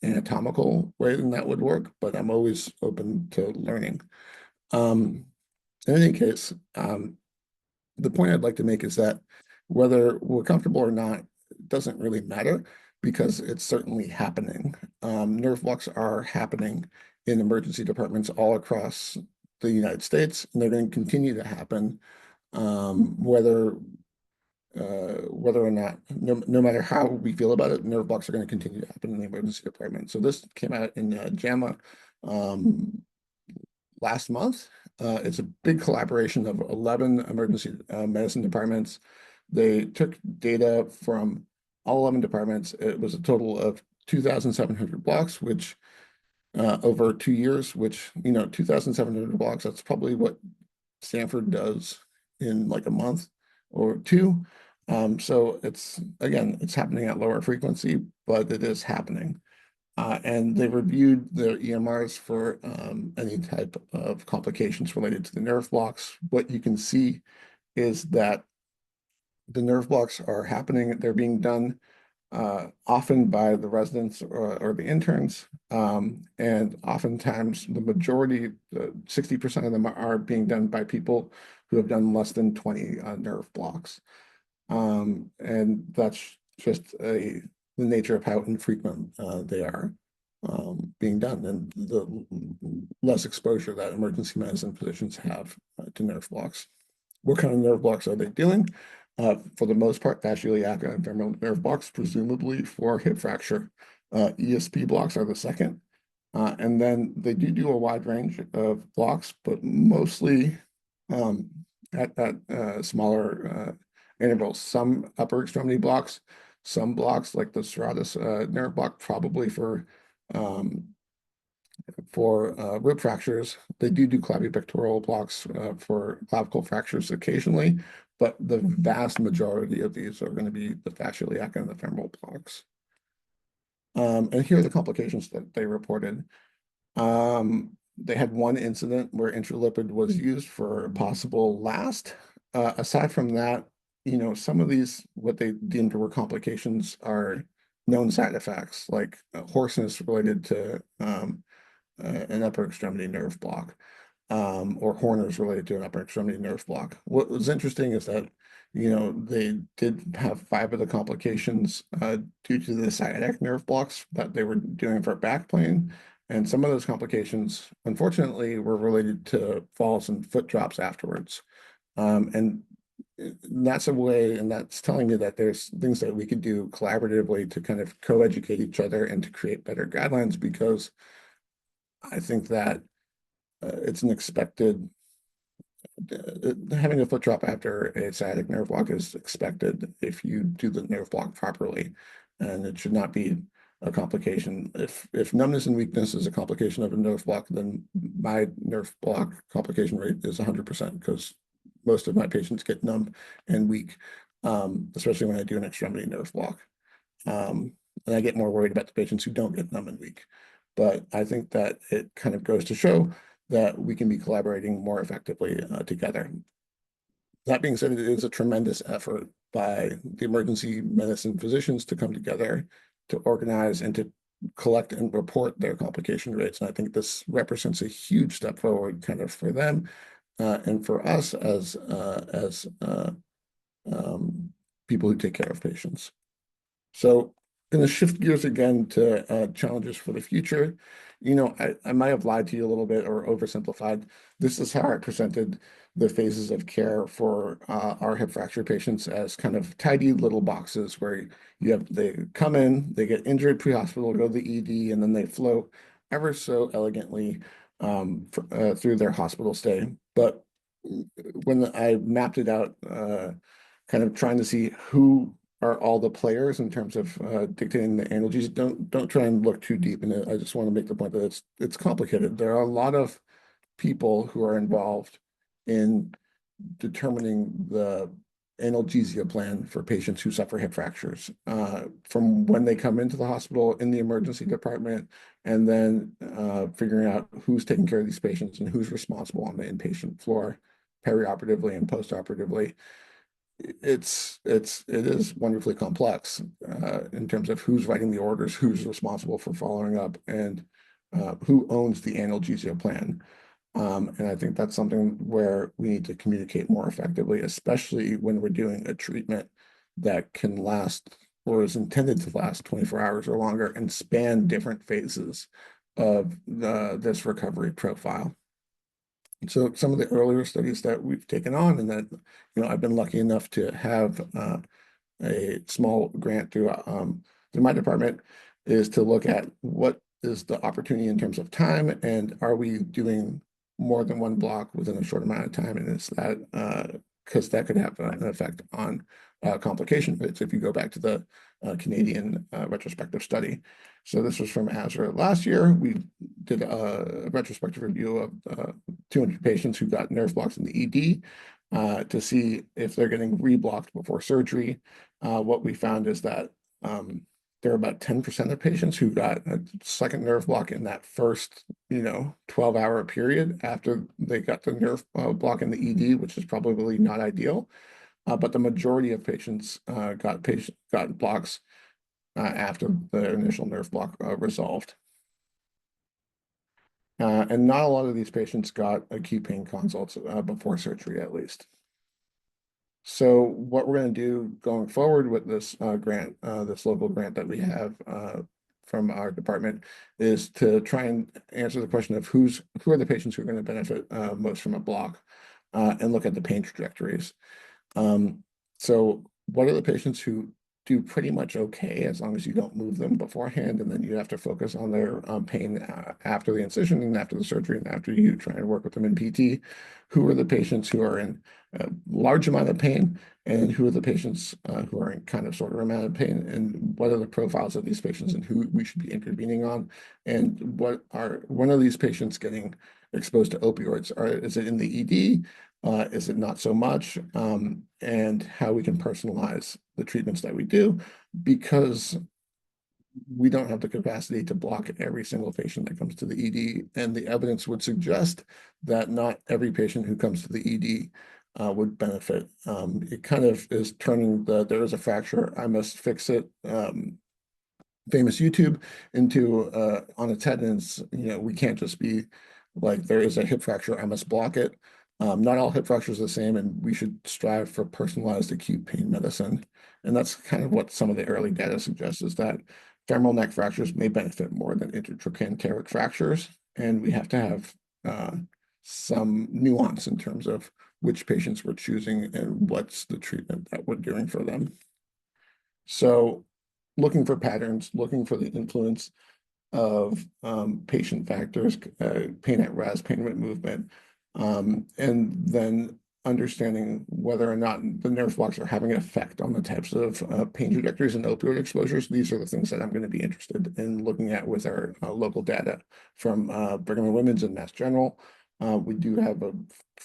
Speaker 2: anatomical way that would work, but I'm always open to learning. Um, in any case, the point I'd like to make is that whether we're comfortable or not doesn't really matter because it's certainly happening. Nerve blocks are happening in emergency departments all across the United States, and they're going to continue to happen, whether or not, no matter how we feel about it, nerve blocks are going to continue to happen in the emergency department. So this came out in JAMA last month. It's a big collaboration of 11 emergency medicine departments. They took data from all 11 departments. It was a total of 2,700 blocks, which over 2 years, which, 2,700 blocks, that's probably what Stanford does in like a month or two. So it's happening at lower frequency, but it is happening. And they reviewed the EMRs for any type of complications related to the nerve blocks. What you can see is that the nerve blocks are happening. They're being done often by the residents or the interns. And oftentimes the majority, 60% of them are being done by people who have done less than 20 nerve blocks. And that's just the nature of how infrequent they are being done, and the less exposure that emergency medicine physicians have to nerve blocks. What kind of nerve blocks are they doing? For the most part, fascial and femoral nerve blocks, presumably for hip fracture. ESP blocks are the second. And then they do a wide range of blocks, but mostly at smaller intervals. Some upper extremity blocks, some blocks like the serratus nerve block, probably um, for rib fractures. They do clavipectoral blocks for clavicle fractures occasionally, but the vast majority of these are going to be the fascial and the femoral blocks. And here are the complications that they reported. They had one incident where intralipid was used for possible last. Aside from that, some of these, what they deemed were complications, are known side effects, like hoarseness related to an upper extremity nerve block, or Horner's related to an upper extremity nerve block. What was interesting is that, they did have 5 of the complications due to the sciatic nerve blocks that they were doing for back pain. And some of those complications, unfortunately, were related to falls and foot drops afterwards. And that's a way, and that's telling me that there's things that we could do collaboratively to kind of co-educate each other and to create better guidelines, because I think that it's an expected, having a foot drop after a sciatic nerve block is expected if you do the nerve block properly, and it should not be a complication. If numbness and weakness is a complication of a nerve block, then my nerve block complication rate is 100%, because most of my patients get numb and weak, especially when I do an extremity nerve block. And I get more worried about the patients who don't get numb and weak. But I think that it kind of goes to show that we can be collaborating more effectively together. That being said, it is a tremendous effort by the emergency medicine physicians to come together, to organize, and to collect and report their complication rates. And I think this represents a huge step forward kind of for them and for us as people who take care of patients. So going to shift gears again to challenges for the future. I might have lied to you a little bit or oversimplified. This is how I presented the phases of care for our hip fracture patients as kind of tidy little boxes where they come in, they get injured pre-hospital, go to the ED, and then they flow ever so elegantly through their hospital stay. But when I mapped it out, kind of trying to see who are all the players in terms of dictating the analgesics. Don't try and look too deep in it. I just want to make the point that it's complicated. There are a lot of people who are involved in determining the analgesia plan for patients who suffer hip fractures, from when they come into the hospital in the emergency department, and then figuring out who's taking care of these patients and who's responsible on the inpatient floor, perioperatively and postoperatively. It is wonderfully complex in terms of who's writing the orders, who's responsible for following up, and who owns the analgesia plan. And I think that's something where we need to communicate more effectively, especially when we're doing a treatment that can last or is intended to last 24 hours or longer and span different phases of this recovery profile. So some of the earlier studies that we've taken on and that, I've been lucky enough to have a small grant through my department is to look at what is the opportunity in terms of time, and are we doing more than one block within a short amount of time, and is that because that could have an effect on complication rates if you go back to the Canadian retrospective study. So this was from ASRA last year. We did a retrospective review of 200 patients who got nerve blocks in the ED to see if they're getting reblocked before surgery. What we found is that there are about 10% of patients who got a second nerve block in that first, 12-hour period after they got the nerve block in the ED, which is probably not ideal. But the majority of patients got blocks after the initial nerve block resolved. And not a lot of these patients got acute pain consults before surgery, at least. So what we're going to do going forward with this grant, this local grant that we have from our department, is to try and answer the question of who are the patients who are going to benefit most from a block, and look at the pain trajectories. So what are the patients who do pretty much okay as long as you don't move them beforehand, and then you have to focus on their pain after the incision and after the surgery and after you try and work with them in PT? Who are the patients who are in a large amount of pain, and who are the patients who are in kind of sort of amount of pain, and what are the profiles of these patients and who we should be intervening on, and when are these patients getting exposed to opioids? Is it in the ED? Is it not so much? And how we can personalize the treatments that we do, because we don't have the capacity to block every single patient that comes to the ED. And the evidence would suggest that not every patient who comes to the ED would benefit. It kind of is turning there is a fracture, I must fix it, famous YouTube into on its head. And we can't just be like, there is a hip fracture, I must block it. Not all hip fractures are the same, and we should strive for personalized acute pain medicine. And that's kind of what some of the early data suggests, is that femoral neck fractures may benefit more than intertrochanteric fractures. And we have to have some nuance in terms of which patients we're choosing and what's the treatment that we're doing for them. So looking for patterns, looking for the influence of patient factors, pain at rest, pain at movement, and then understanding whether or not the nerve blocks are having an effect on the types of pain trajectories and opioid exposures. These are the things that I'm going to be interested in looking at with our local data from Brigham and Women's and Mass General. We do have a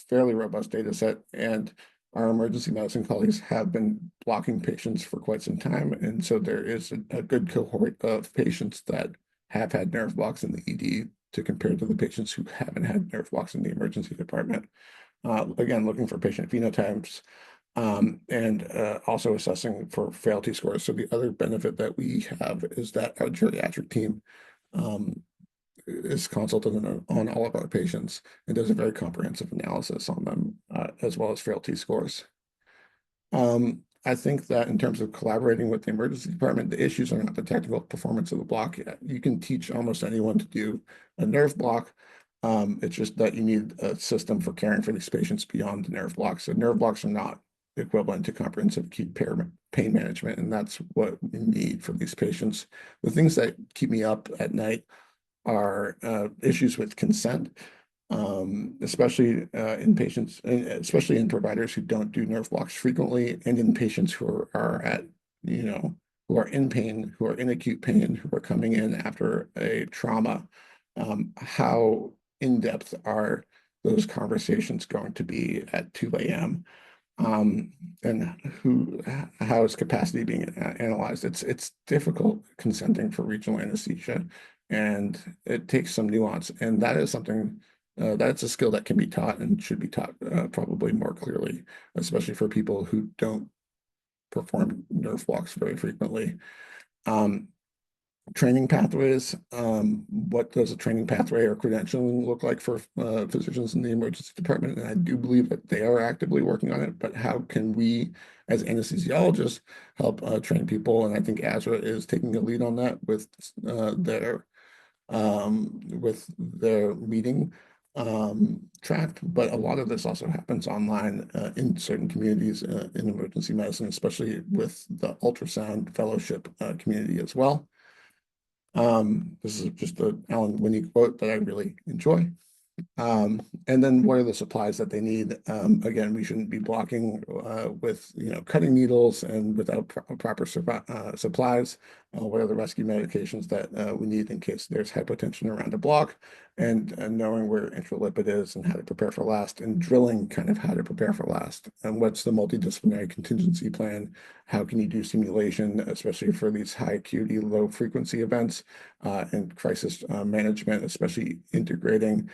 Speaker 2: fairly robust data set, and our emergency medicine colleagues have been blocking patients for quite some time. And so there is a good cohort of patients that have had nerve blocks in the ED to compare to the patients who haven't had nerve blocks in the emergency department. Again, looking for patient phenotypes, and also assessing for frailty scores. So the other benefit that we have is that our geriatric team um, is consulted on all of our patients and does a very comprehensive analysis on them, as well as frailty scores. I think that in terms of collaborating with the emergency department, the issues are not the technical performance of the block yet. You can teach almost anyone to do a nerve block. It's just that you need a system for caring for these patients beyond the nerve blocks. So nerve blocks are not equivalent to comprehensive acute pain management, and that's what we need for these patients. The things that keep me up at night are issues with consent, especially in patients, especially in providers who don't do nerve blocks frequently, and in patients who are at, who are in pain, who are in acute pain, who are coming in after a trauma. How in-depth are those conversations going to be at 2 a.m.? um, and how is capacity being analyzed? It's difficult consenting for regional anesthesia, and it takes some nuance. And that is something that's a skill that can be taught and should be taught probably more clearly, especially for people who don't perform nerve blocks very frequently. Um, Training pathways. What does a training pathway or credentialing look like for physicians in the emergency department? And I do believe that they are actively working on it, but how can we, as anesthesiologists, help train people? And I think ASRA is taking a lead on that with their meeting track. But a lot of this also happens online in certain communities in emergency medicine, especially with the ultrasound fellowship community as well. This is just the Alan Winnie quote that I really enjoy. And then what are the supplies that they need? Again, we shouldn't be blocking with cutting needles and without proper supplies. What are the rescue medications that we need in case there's hypotension around a block, and knowing where intralipid is and how to prepare for last, and drilling kind of how to prepare for last, and what's the multidisciplinary contingency plan? How can you do simulation, especially for these high acuity, low frequency events, and crisis management, especially integrating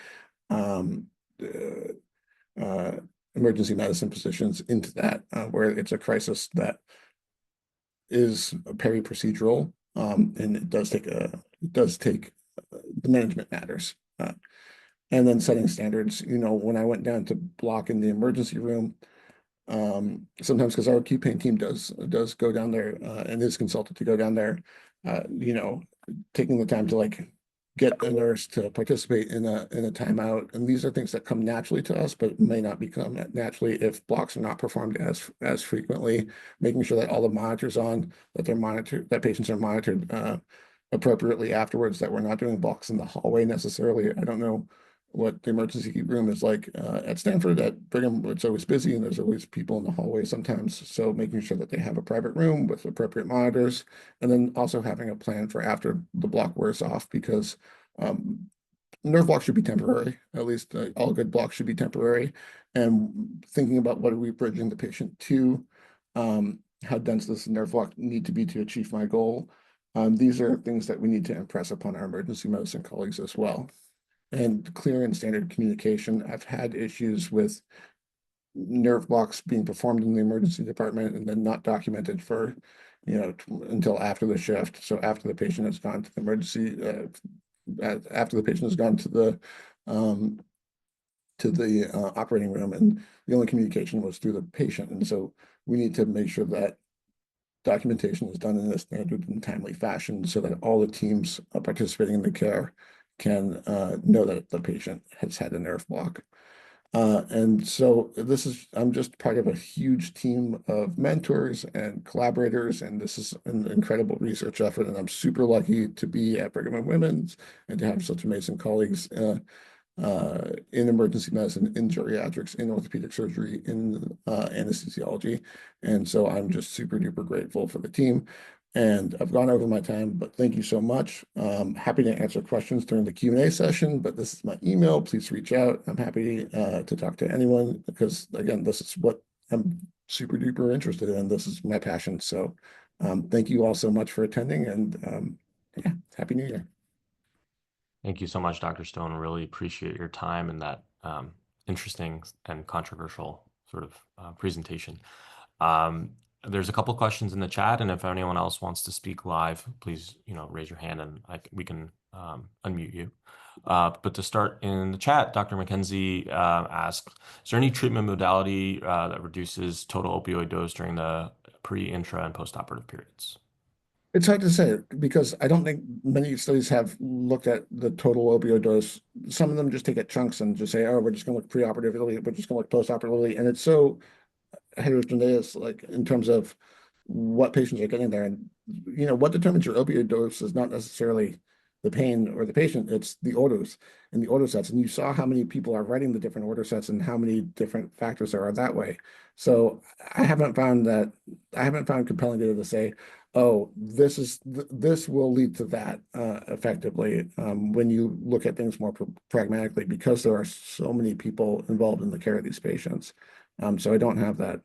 Speaker 2: um, uh, emergency medicine physicians into that, where it's a crisis that is peri-procedural, and the management matters. And then setting standards. When I went down to block in the emergency room, sometimes because our acute pain team does go down there and is consulted to go down there, uh, you know, taking the time to get the nurse to participate in a timeout. And these are things that come naturally to us, but may not become naturally if blocks are not performed as frequently. Making sure that all the monitors on, that they're monitored, that patients are monitored appropriately afterwards, that we're not doing blocks in the hallway necessarily. I don't know what the emergency room is like at Stanford. At Brigham, it's always busy and there's always people in the hallway sometimes. So making sure that they have a private room with appropriate monitors, and then also having a plan for after the block wears off, because um, nerve blocks should be temporary. At least all good blocks should be temporary. And thinking about what are we bridging the patient to, how dense does the nerve block need to be to achieve my goal? These are things that we need to impress upon our emergency medicine colleagues as well. And clear and standard communication. I've had issues with nerve blocks being performed in the emergency department and then not documented for, until after the shift. So after the patient has gone to the emergency, after the patient has gone um, to the operating room, and the only communication was through the patient. And so we need to make sure that documentation is done in a standard and timely fashion so that all the teams participating in the care can know that the patient has had a nerve block. And so I'm just part of a huge team of mentors and collaborators, and this is an incredible research effort. And I'm super lucky to be at Brigham and Women's and to have such amazing colleagues in emergency medicine, in geriatrics, in orthopedic surgery, in anesthesiology. And so I'm just super duper grateful for the team. And I've gone over my time, but thank you so much. Happy to answer questions during the Q&A session, but this is my email. Please reach out. I'm happy to talk to anyone because, again, this is what I'm super duper interested in. This is my passion. So thank you all so much for attending, and yeah, Happy New Year.
Speaker 1: Thank you so much, Dr. Stone. Really appreciate your time and that interesting and controversial sort of presentation. Um, there's a couple questions in the chat, and if anyone else wants to speak live, please, raise your hand and we can unmute you. But to start in the chat, Dr. McKenzie asked, is there any treatment modality that reduces total opioid dose during the pre, intra, and postoperative periods?
Speaker 2: It's hard to say because I don't think many studies have looked at the total opioid dose. Some of them just take it chunks and just say, oh, we're just going to look preoperatively, we're just going to look postoperatively. And it's so heterogeneous, like in terms of what patients are getting there. And what determines your opioid dose is not necessarily the pain or the patient, it's the orders and the order sets. And you saw how many people are writing the different order sets and how many different factors there are that way. So I haven't found compelling data to say, oh, this will lead to that effectively when you look at things more pragmatically, because there are so many people involved in the care of these patients. So I don't have that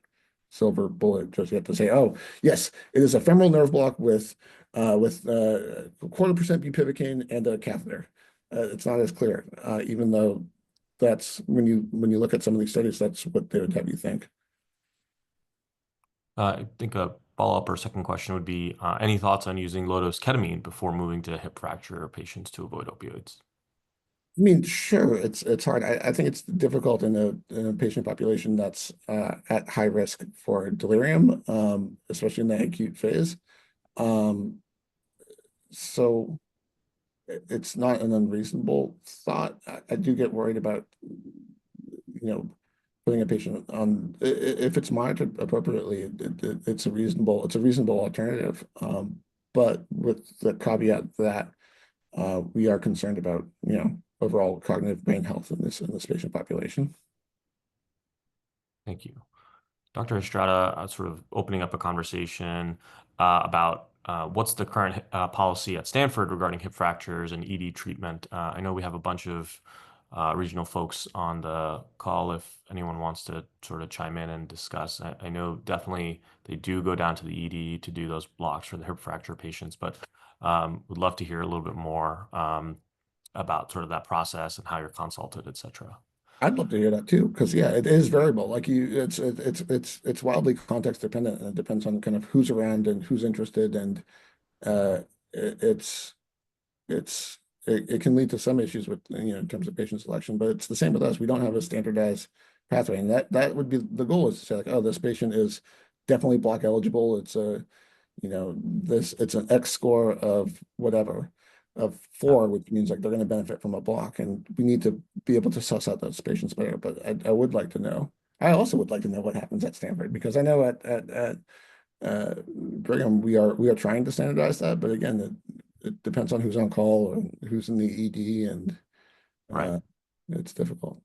Speaker 2: silver bullet just yet to say, oh, yes, it is a femoral nerve block with 0.25% bupivacaine and a catheter. It's not as clear, even though that's when you look at some of these studies, that's what they would have you think.
Speaker 1: I think a follow-up or second question would be, any thoughts on using low-dose ketamine before moving to hip fracture patients to avoid opioids?
Speaker 2: I mean, sure, it's hard. I think it's difficult in a patient population that's at high risk for delirium, especially in the acute phase. Um, so it's not an unreasonable thought. I do get worried about, putting a patient on, if it's monitored appropriately, it's a reasonable alternative. But with the caveat that we are concerned about, overall cognitive brain health in this patient population.
Speaker 1: Thank you. Dr. Estrada, sort of opening up a conversation about what's the current policy at Stanford regarding hip fractures and ED treatment. I know we have a bunch of regional folks on the call if anyone wants to sort of chime in and discuss. I know definitely they do go down to the ED to do those blocks for the hip fracture patients, but would love to hear a little bit more about sort of that process and how you're consulted, et cetera.
Speaker 2: I'd love to hear that too, because yeah, it is variable. Like it's wildly context dependent, and it depends on kind of who's around and who's interested, and uh, it, it's it's it can lead to some issues with in terms of patient selection. But it's the same with us. We don't have a standardized pathway, and that would be the goal, is to say like, oh, this patient is definitely block eligible. It's a it's an X score of whatever, of
Speaker 1: Yeah,
Speaker 2: 4, which means like they're going to benefit from a block, and we need to be able to suss out those patients better. But I would like to know. I also would like to know what happens at Stanford, because I know at Brigham we are trying to standardize that, but again, it depends on who's on call and who's in the ED, and
Speaker 1: right.
Speaker 2: uh, it's difficult.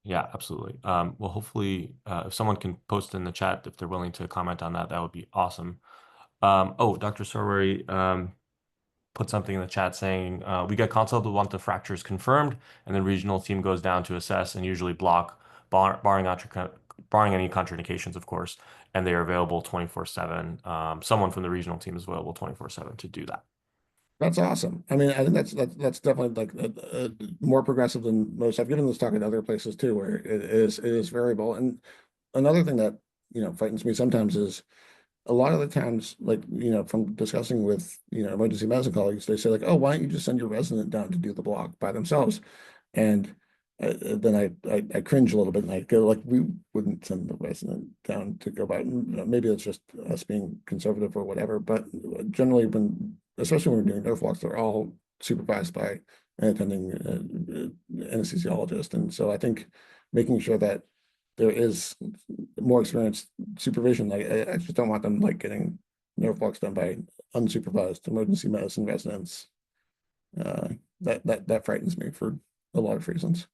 Speaker 1: Yeah, absolutely. Well, hopefully, if someone can post in the chat if they're willing to comment on that, that would be awesome. Oh, Dr. Sorwari put something in the chat saying, we get consulted once the fracture is confirmed, and the regional team goes down to assess and usually block, barring any contraindications, of course, and they are available 24/7. Someone from the regional team is available 24/7 to do that.
Speaker 2: That's awesome. I mean, I think that's definitely like more progressive than most. I've given this talk at other places too, where it is variable. And another thing that frightens me sometimes is a lot of the times, like from discussing with emergency medicine colleagues, they say like, oh, why don't you just send your resident down to do the block by themselves? And then I cringe a little bit, and I go like, we wouldn't send the resident down to go by. Maybe it's just us being conservative or whatever, but generally, especially when we're doing nerve blocks, they're all supervised by an attending anesthesiologist. And so I think making sure that there is more experienced supervision. I just don't want them like getting nerve blocks done by unsupervised emergency medicine residents. That frightens me for a lot of reasons.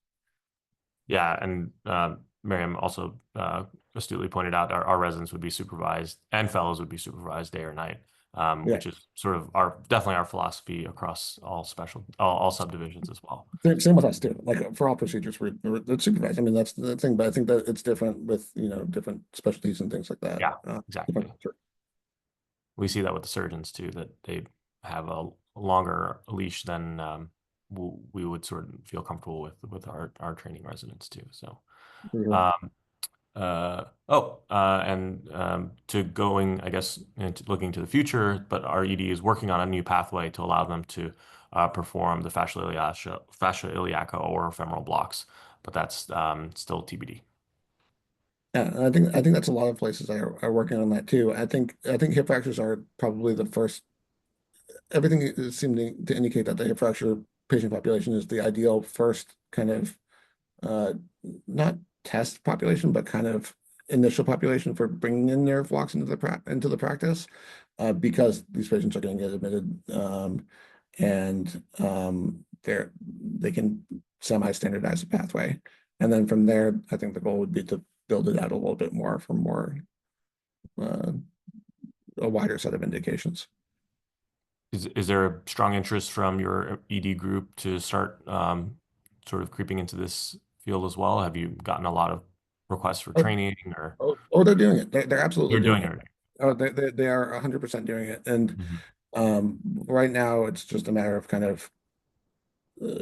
Speaker 1: Yeah, and Miriam also astutely pointed out our residents would be supervised and fellows would be supervised day or night,
Speaker 2: Yeah,
Speaker 1: which is sort of definitely our philosophy across all subdivisions as well.
Speaker 2: same with us too. Like for all procedures, we're supervised. I mean, that's the thing, but I think that it's different with different specialties and things like that.
Speaker 1: Yeah, exactly.
Speaker 2: Different,
Speaker 1: We see that with the surgeons too, that they have a longer leash than we would sort of feel comfortable with our training residents too. So,
Speaker 2: sure.
Speaker 1: um, and to going, I guess, into looking to the future, but our ED is working on a new pathway to allow them to perform the fascia iliaca or femoral blocks, but that's still TBD.
Speaker 2: Yeah, and I think that's a lot of places are working on that too. I think hip fractures are probably the first. Everything is seeming to indicate that the hip fracture patient population is the ideal first kind of uh, not test population, but kind of initial population for bringing in nerve blocks into into the practice, because these patients are going to get admitted, and they can semi-standardize the pathway, and then from there, I think the goal would be to build it out a little bit more for more uh, a wider set of indications.
Speaker 1: Is there a strong interest from your ED group to start sort of creeping into this field as well? Have you gotten a lot of requests for
Speaker 2: Oh,
Speaker 1: training, or
Speaker 2: they're doing it. They're absolutely
Speaker 1: they're
Speaker 2: doing
Speaker 1: doing it
Speaker 2: it.
Speaker 1: already?
Speaker 2: Oh, they are 100% doing it. And
Speaker 1: Mhm.
Speaker 2: right now, it's just a matter of kind of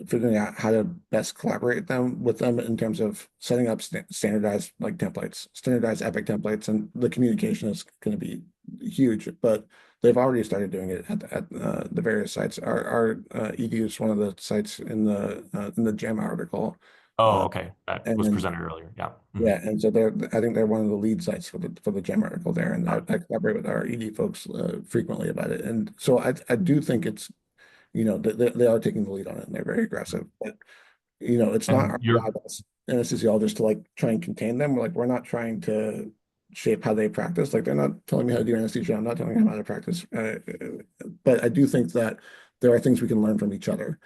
Speaker 2: figuring out how to best collaborate with them in terms of setting up standardized like templates, standardized Epic templates, and the communication is going to be huge. But they've already started doing it at the various sites. Our EDU is one of the sites in the JAMA article,
Speaker 1: Oh,
Speaker 2: uh,
Speaker 1: okay. That was
Speaker 2: and
Speaker 1: presented earlier. Yeah. Mhm.
Speaker 2: yeah, and so I think they're one of the lead sites for the JAMA article there, and I collaborate with our ED folks frequently about it. And so I do think it's, they are taking the lead on it, and they're very aggressive. But it's not
Speaker 1: And
Speaker 2: our
Speaker 1: you're
Speaker 2: job as anesthesiologists to like try and contain them. We're not trying to shape how they practice. Like they're not telling me how to do anesthesia. I'm not telling them how to practice. But I do think that there are things we can learn from each other.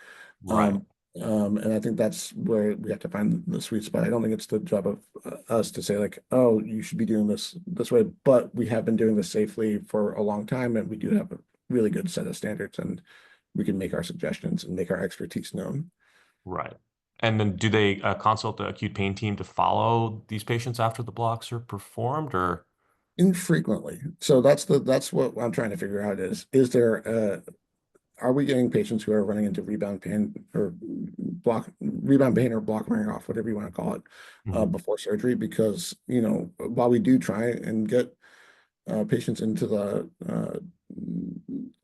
Speaker 1: right.
Speaker 2: Um, and I think that's where we have to find the sweet spot. I don't think it's the job of us to say like, oh, you should be doing this way. But we have been doing this safely for a long time, and we do have a really good set of standards, and we can make our suggestions and make our expertise known.
Speaker 1: Right. And then do they consult the acute pain team to follow these patients after the blocks are performed, or?
Speaker 2: Infrequently. So that's what I'm trying to figure out is there are we getting patients who are running into rebound pain or block wearing off, whatever you want to call it,
Speaker 1: Mhm.
Speaker 2: before surgery? Because, while we do try and get patients into the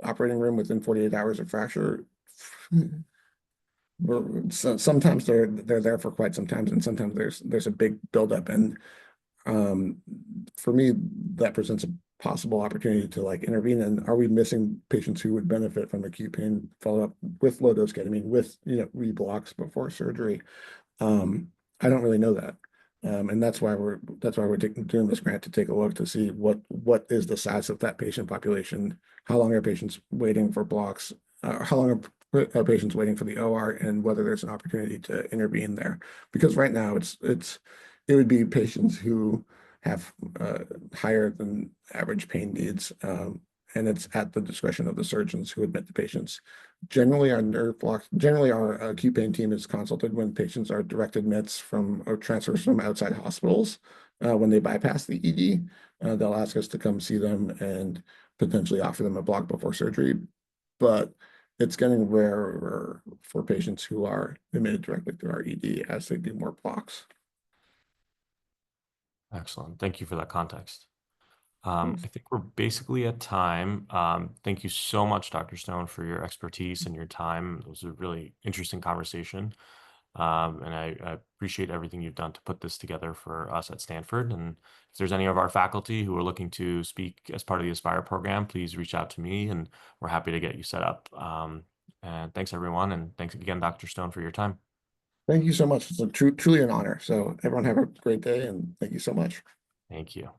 Speaker 2: operating room within 48 hours of fracture, sometimes they're there for quite some time, and sometimes there's a big buildup. And um, for me, that presents a possible opportunity to like intervene. And are we missing patients who would benefit from acute pain follow-up with low dose ketamine, with reblocks before surgery? Um, I don't really know that. And that's why we're doing this grant, to take a look to see what is the size of that patient population, how long are patients waiting for blocks, how long are patients waiting for the OR, and whether there's an opportunity to intervene there. Because right now it would be patients who have higher than average pain needs, and it's at the discretion of the surgeons who admit the patients. Generally our acute pain team is consulted when patients are direct admits from or transfers from outside hospitals. When they bypass the ED, they'll ask us to come see them and potentially offer them a block before surgery. But it's getting rarer for patients who are admitted directly through our ED as they do more blocks.
Speaker 1: Excellent. Thank you for that context. I think we're basically at time. Thank you so much, Dr. Stone, for your expertise and your time. It was a really interesting conversation. And I appreciate everything you've done to put this together for us at Stanford. And if there's any of our faculty who are looking to speak as part of the Aspire program, please reach out to me and we're happy to get you set up. And thanks, everyone. And thanks again, Dr. Stone, for your time.
Speaker 2: Thank you so much. It's truly an honor. So everyone have a great day, and thank you so much.
Speaker 1: Thank you.